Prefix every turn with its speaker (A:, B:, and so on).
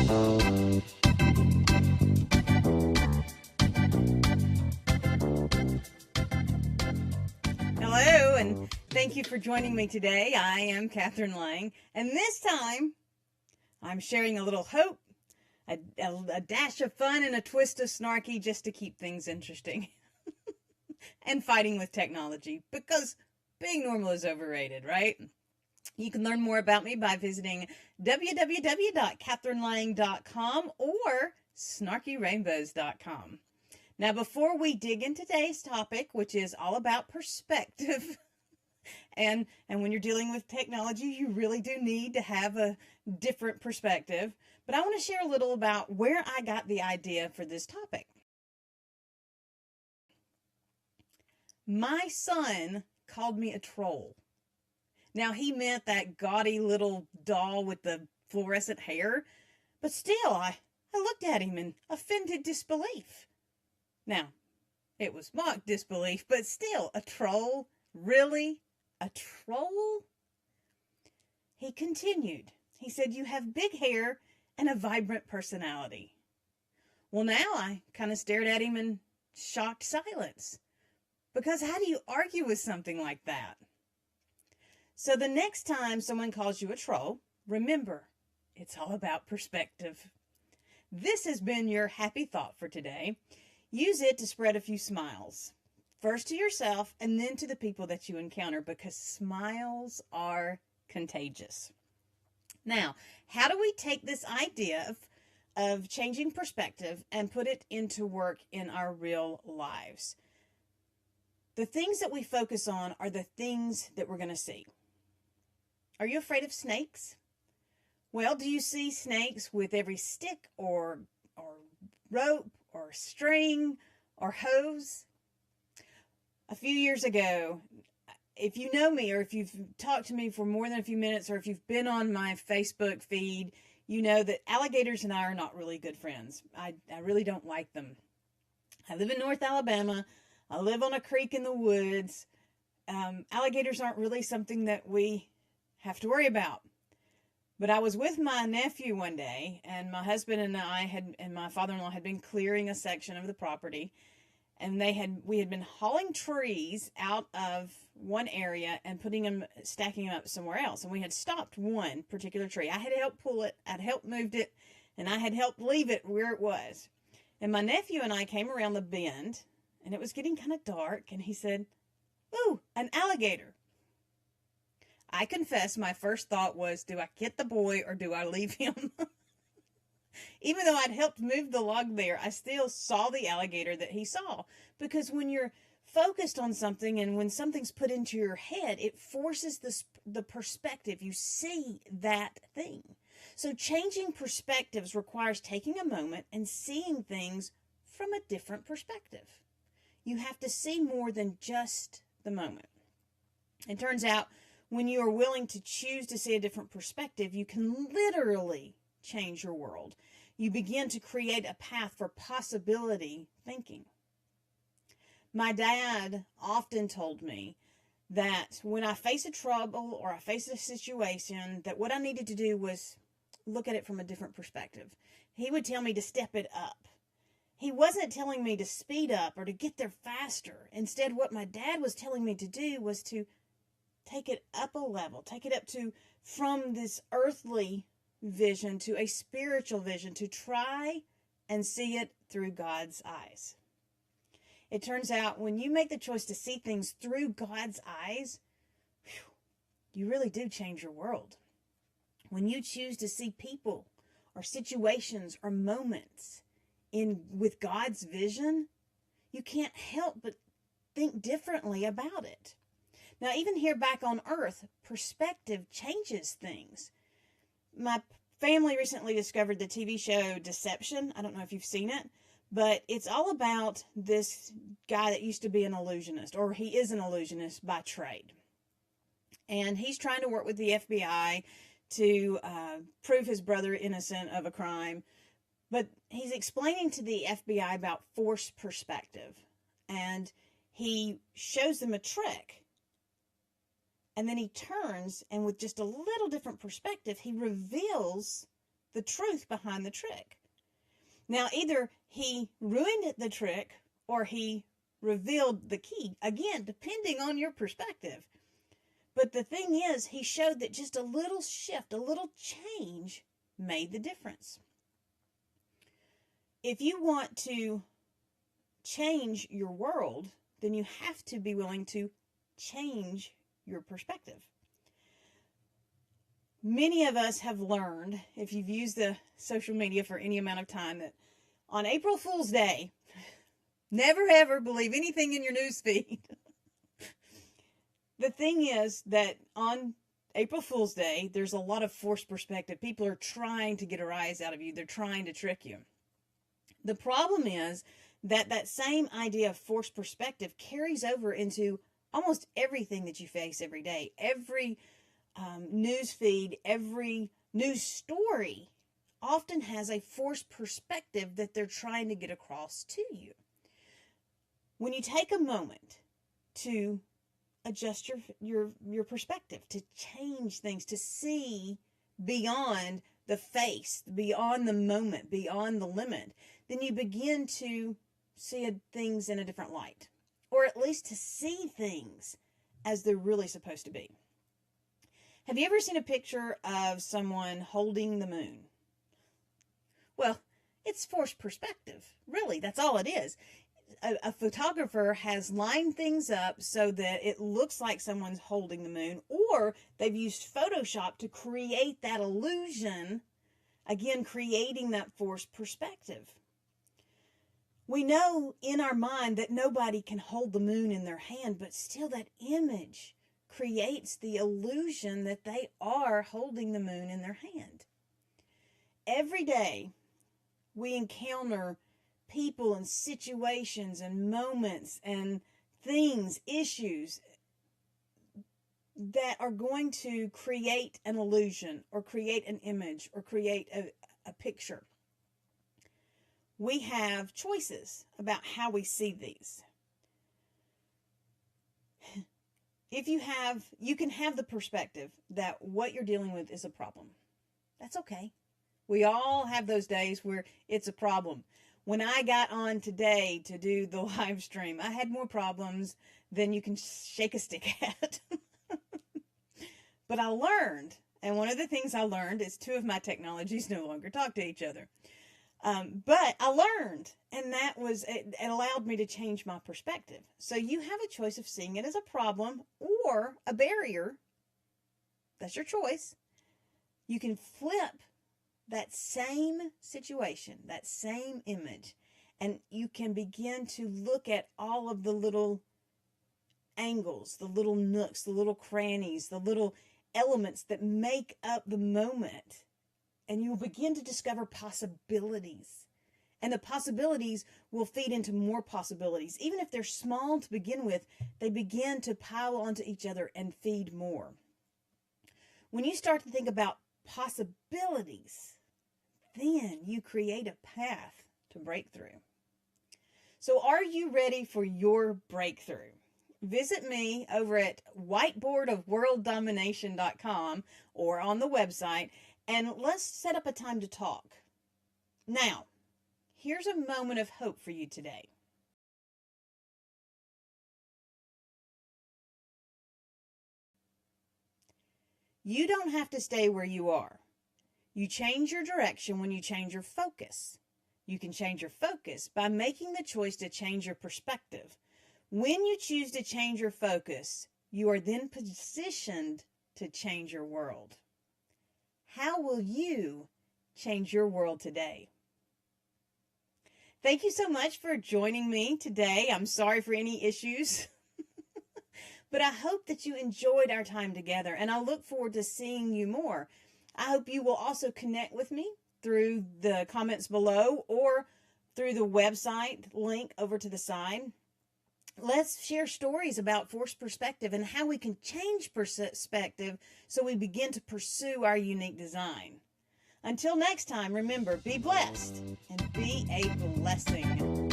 A: Hello, and thank you for joining me today. I am Catherine Lang, and this time I'm sharing a little hope, a dash of fun, and a twist of snarky just to keep things interesting. And fighting with technology, because being normal is overrated, right? You can learn more about me by visiting www.catherinelang.com or snarkyrainbows.com. Now, before we dig into today's topic, which is all about perspective, and when you're dealing with technology, you really do need to have a different perspective. But I want to share a little about where I got the idea for this topic. My son called me a troll. Now, he meant that gaudy little doll with the fluorescent hair, but still, I looked at him in offended disbelief. Now, it was mock disbelief, but still, a troll? Really? A troll? He continued. He said, "You have big hair and a vibrant personality." Well, now I kind of stared at him in shocked silence. Because how do you argue with something like that? So the next time someone calls you a troll, remember, it's all about perspective. This has been your happy thought for today. Use it to spread a few smiles. First to yourself and then to the people that you encounter, because smiles are contagious. Now, how do we take this idea of changing perspective and put it into work in our real lives? The things that we focus on are the things that we're going to see. Are you afraid of snakes? Well, do you see snakes with every stick or rope or string or hose? A few years ago, if you know me or if you've talked to me for more than a few minutes or if you've been on my Facebook feed, you know that alligators and I are not really good friends. I really don't like them. I live in North Alabama. I live on a creek in the woods. Alligators aren't really something that we have to worry about. But I was with my nephew one day, and my husband and and my father-in-law had been clearing a section of the property, and we had been hauling trees out of one area and stacking them up somewhere else. And we had stopped one particular tree. I had helped pull it, I'd helped move it, and I had helped leave it where it was. And my nephew and I came around the bend, and it was getting kind of dark, and he said, "Ooh, an alligator." I confess my first thought was, do I get the boy or do I leave him? Even though I'd helped move the log there, I still saw the alligator that he saw. Because when you're focused on something and when something's put into your head, it forces the perspective. You see that thing. So changing perspectives requires taking a moment and seeing things from a different perspective. You have to see more than just the moment. It turns out when you are willing to choose to see a different perspective, you can literally change your world. You begin to create a path for possibility thinking. My dad often told me that when I face a trouble or I face a situation, that what I needed to do was look at it from a different perspective. He would tell me to step it up. He wasn't telling me to speed up or to get there faster. Instead, what my dad was telling me to do was to take it up a level, take it up to from this earthly vision to a spiritual vision, to try and see it through God's eyes. It turns out when you make the choice to see things through God's eyes, you really do change your world. When you choose to see people or situations or moments with God's vision, you can't help but think differently about it. Now, even here back on earth, perspective changes things. My family recently discovered the TV show Deception. I don't know if you've seen it, but it's all about this guy that used to be an illusionist, or he is an illusionist by trade. And he's trying to work with the FBI to prove his brother innocent of a crime. But he's explaining to the FBI about forced perspective. And he shows them a trick. And then he turns, and with just a little different perspective, he reveals the truth behind the trick. Now, either he ruined the trick or he revealed the key, again, depending on your perspective. But the thing is, he showed that just a little shift, a little change made the difference. If you want to change your world, then you have to be willing to change your perspective. Many of us have learned, if you've used the social media for any amount of time, that on April Fool's Day, never ever believe anything in your news feed. The thing is that on April Fool's Day, there's a lot of forced perspective. People are trying to get a rise out of you. They're trying to trick you. The problem is that that same idea of forced perspective carries over into almost everything that you face every day. Every news feed, every news story often has a forced perspective that they're trying to get across to you. When you take a moment to adjust your perspective, to change things, to see beyond the face, beyond the moment, beyond the limit, then you begin to see things in a different light, or at least to see things as they're really supposed to be. Have you ever seen a picture of someone holding the moon? Well, it's forced perspective. Really, that's all it is. A photographer has lined things up so that it looks like someone's holding the moon, or they've used Photoshop to create that illusion, again, creating that forced perspective. We know in our mind that nobody can hold the moon in their hand, but still that image creates the illusion that they are holding the moon in their hand. Every day we encounter people and situations and moments and things, issues that are going to create an illusion or create an image or create a picture. We have choices about how we see these. You can have the perspective that what you're dealing with is a problem. That's okay. We all have those days where it's a problem. When I got on today to do the live stream, I had more problems than you can shake a stick at. But I learned, and one of the things I learned is two of my technologies no longer talk to each other. But I learned, and it allowed me to change my perspective. So you have a choice of seeing it as a problem or a barrier. That's your choice. You can flip that same situation, that same image, and you can begin to look at all of the little angles, the little nooks, the little crannies, the little elements that make up the moment. And you will begin to discover possibilities. And the possibilities will feed into more possibilities. Even if they're small to begin with, they begin to pile onto each other and feed more. When you start to think about possibilities, then you create a path to breakthrough. So are you ready for your breakthrough? Visit me over at whiteboardofworlddomination.com or on the website, and let's set up a time to talk. Now, here's a moment of hope for you today. You don't have to stay where you are. You change your direction when you change your focus. You can change your focus by making the choice to change your perspective. When you choose to change your focus, you are then positioned to change your world. How will you change your world today? Thank you so much for joining me today. I'm sorry for any issues, but I hope that you enjoyed our time together, and I look forward to seeing you more. I hope you will also connect with me through the comments below or through the website link over to the side. Let's share stories about forced perspective and how we can change perspective so we begin to pursue our unique design. Until next time, remember, be blessed and be a blessing.